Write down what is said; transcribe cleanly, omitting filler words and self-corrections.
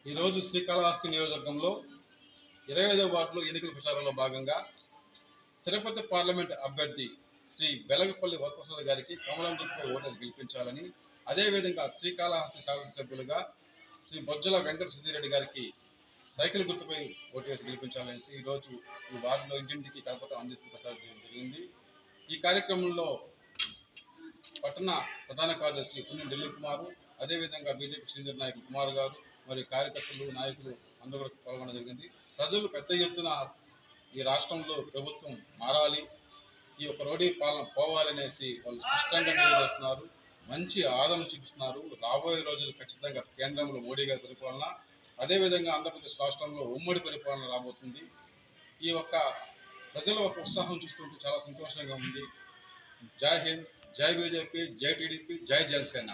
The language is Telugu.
ఈరోజు శ్రీకాళహస్తి నియోజకవర్గంలో 25వ వార్డులో ఎన్నికల ప్రచారంలో భాగంగా తిరుపతి పార్లమెంట్ అభ్యర్థి శ్రీ వెలగపల్లి వరప్రసాద్ గారికి కమలం గుర్తుపై ఓటేసి గెలిపించాలని, అదేవిధంగా శ్రీకాళహస్తి శాసనసభ్యులుగా శ్రీ బొజ్జల వెంకట సుధీరెడ్డి గారికి సైకిల్ గుర్తుపై ఓటేసి గెలిపించాలనేసి ఈరోజు ఈ వార్డులో ఇంటింటికి కరపత్రం అందిస్తూ ప్రచారం చేయడం జరిగింది. ఈ కార్యక్రమంలో పట్టణ ప్రధాన కార్యదర్శి పుణ్యం ఢిల్లీ కుమారు, అదేవిధంగా బీజేపీ సీనియర్ నాయకులు కుమార్ గారు మరియు కార్యకర్తలు నాయకులు అందరూ కూడా పాల్గొనడం జరిగింది. ప్రజలు పెద్ద ఎత్తున ఈ రాష్ట్రంలో ప్రభుత్వం మారాలి, ఈ యొక్క రోడీ పాలన పోవాలనేసి వాళ్ళు స్పష్టంగా తెలియజేస్తున్నారు. మంచి ఆదరణ చూపిస్తున్నారు. రాబోయే రోజులు ఖచ్చితంగా కేంద్రంలో మోడీ గారి పరిపాలన, అదేవిధంగా ఆంధ్రప్రదేశ్ రాష్ట్రంలో ఉమ్మడి పరిపాలన రాబోతుంది. ఈ యొక్క ప్రజల ఒక ఉత్సాహం చూస్తుంటే చాలా సంతోషంగా ఉంది. జై హింద్, జై బీజేపీ, జై టీడీపీ, జై జనసేన.